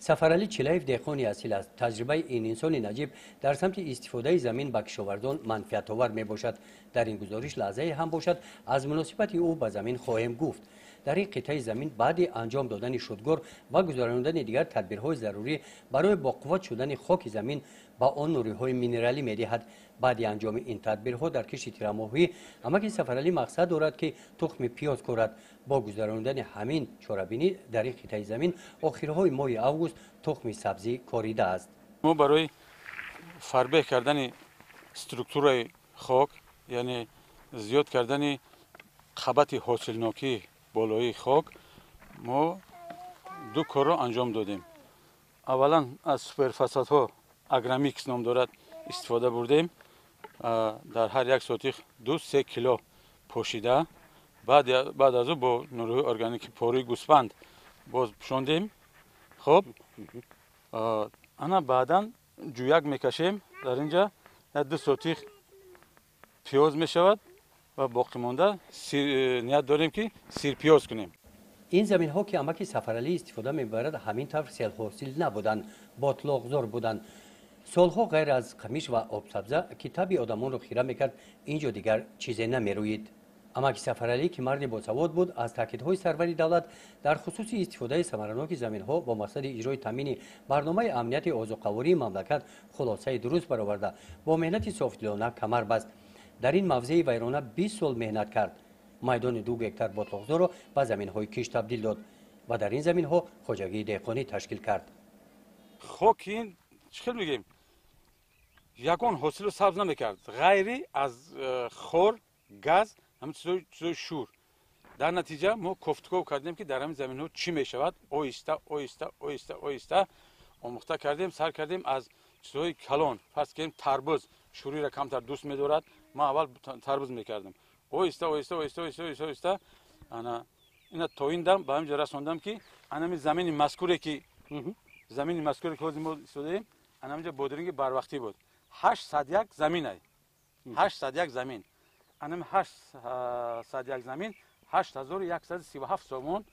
سفرعلی چلاєв دهقانی اصیل است. تجربه این انسان نجیب در سمت استفاده زمین با کشاورزان منفعت‌آور میباشد. در این گزارش لحظه هم باشد از مناسبت او با زمین خواهیم گفت. در این قطعه زمین بعد انجام دادن شدگار و گذراندن دیگر تدبیرهای ضروری برای باقوت شدن خاک زمین با آن نوری‌های مینرالی می‌دهد. بعد انجام این تدبیرها در کشت تیرماهی اماکن سفرعلی مقصد دارد که تخم پیاز کارد. با گذراندن همین چاره‌بینی در این قطعه زمین آخرهای ماه اوگوست تخم سبزی کاریده است. ما برای فربه کردن استرکتور خاک یعنی زیاد کردن خبت حاصلناکی بالای خاک ما دو کار را انجام دادیم. اولا از سوپرفاسفات‌ها اگرامیکس نام دارد استفاده بردیم. در هر یک سوتیخ 2-3 کیلو پوشیده. بعد از او با نیروی ارگانیک پاروی گوسفند باز پوشاندیم. خب انا بعدا جویک میکشیم. در اینجا 2 سوتیخ پیاز میشود و باقی مانده نیت داریم که سیر پیاز کنیم. این زمین ها که اماکن سفرعلی استفاده میبرد همین طور سیل‌حاصل نبودند، باطلاق‌زار بودند. سالها غیر از قمیش و آب سبزه که طبع آدمان رو خیره میکرد اینجا دیگر چیزی نمیروید. اما که سفرعلی که مرد باسواد بود از تاکیدهای سروری دولت در خصوص استفاده ثمرناک زمین ها با مقصد اجرای تامین برنامه امنیت آذوقه‌واری مملکت خلاصه درست برآورده با مهنت صافدلانه کمر بست. در این موضع ویرانه 20 سال مهنت کرد. میدان 2 هکتار باطلاق‌زار را به زمین‌های کشت تبدیل داد و در این زمین‌ها خواجگی دهقانی تشکیل کرد. خاک این چخیل میگیم یکان حاصل رو سبز نمیکرد غیری از خور گاز همین چیزای شور. در نتیجه ما گفتگو کردیم که در همین زمین‌ها چی میشود. آهسته آموخته کردیم، سر کردیم از چیزای کلان. پس که تربوز شوری را کمتر دوست می‌دارد. ما اول تربوز میکردیم. آهسته انا اینا تویندم به همینجا رسوندم که همین زمین مذکوره که ما استفاده انا همینجا بودرینگ بر وقتی بود. 801 زمین ای 801 زمین انم 801 زمین 8137 سومون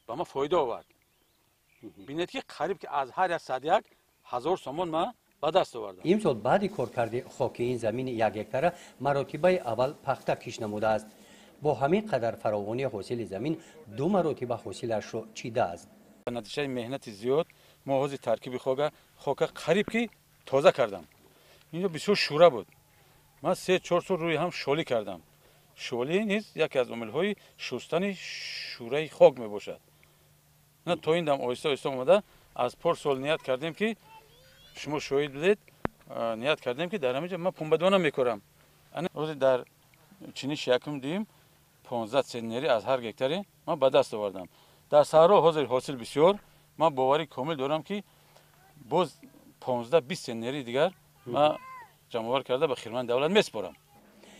با ما فایده آورد. بینید که قریب که از هر 101 1000 سومون ما به دست آوردم. امسال بعد کارکرد خاک این زمین 1 هکتار مراتبه اول پخته کش نموده است. با همین قدر فراوانی حاصل زمین 2 مراتبه حاصلش را چیده است. نتیجه مهنت زیاد ما حاضر ترکیب خاک قریب که تازه کردم. اینجا بسیار شوره بود. من 3-4 سال روی هم شالی کردم. شالی نیز یکی از عامل‌های شستن شوره خاک میباشد. نه تو این دم آهسته اومده از پر سال نیت کردیم که شما شاهد بدید نیت کردیم که در همینجا من پنبه‌دانه میکارم. روزی در چینیش یکم دیم 15 سنری از هر هکتاری من به دست آوردم. در صحرا حاصل بسیار من باوری کامل دارم که باز 15-20 سنری دیگر من جمع کرده به خدمت دولت میسپارم.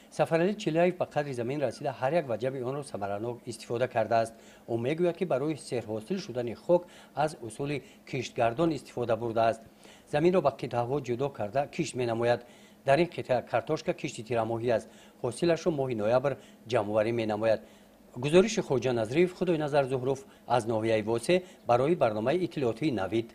سفرعلی چلاєв به قدر زمین رسیده هر یک وجب آن را ثمرناک استفاده کرده است. او میگوید که برای سیرحاصل شدن خاک از اصول کشتگردان استفاده برده است. زمین را به قطعه‌ها جدا کرده کشت مینماید. در این قطعه کارتوشکا کشت تیرماهی است. حاصلش را ماه نوامبر جمع‌آوری مینماید. گزارش خواجه نظریف خدای نظر زهروف از ناحیه واسه برای برنامه اطلاعاتی نوید.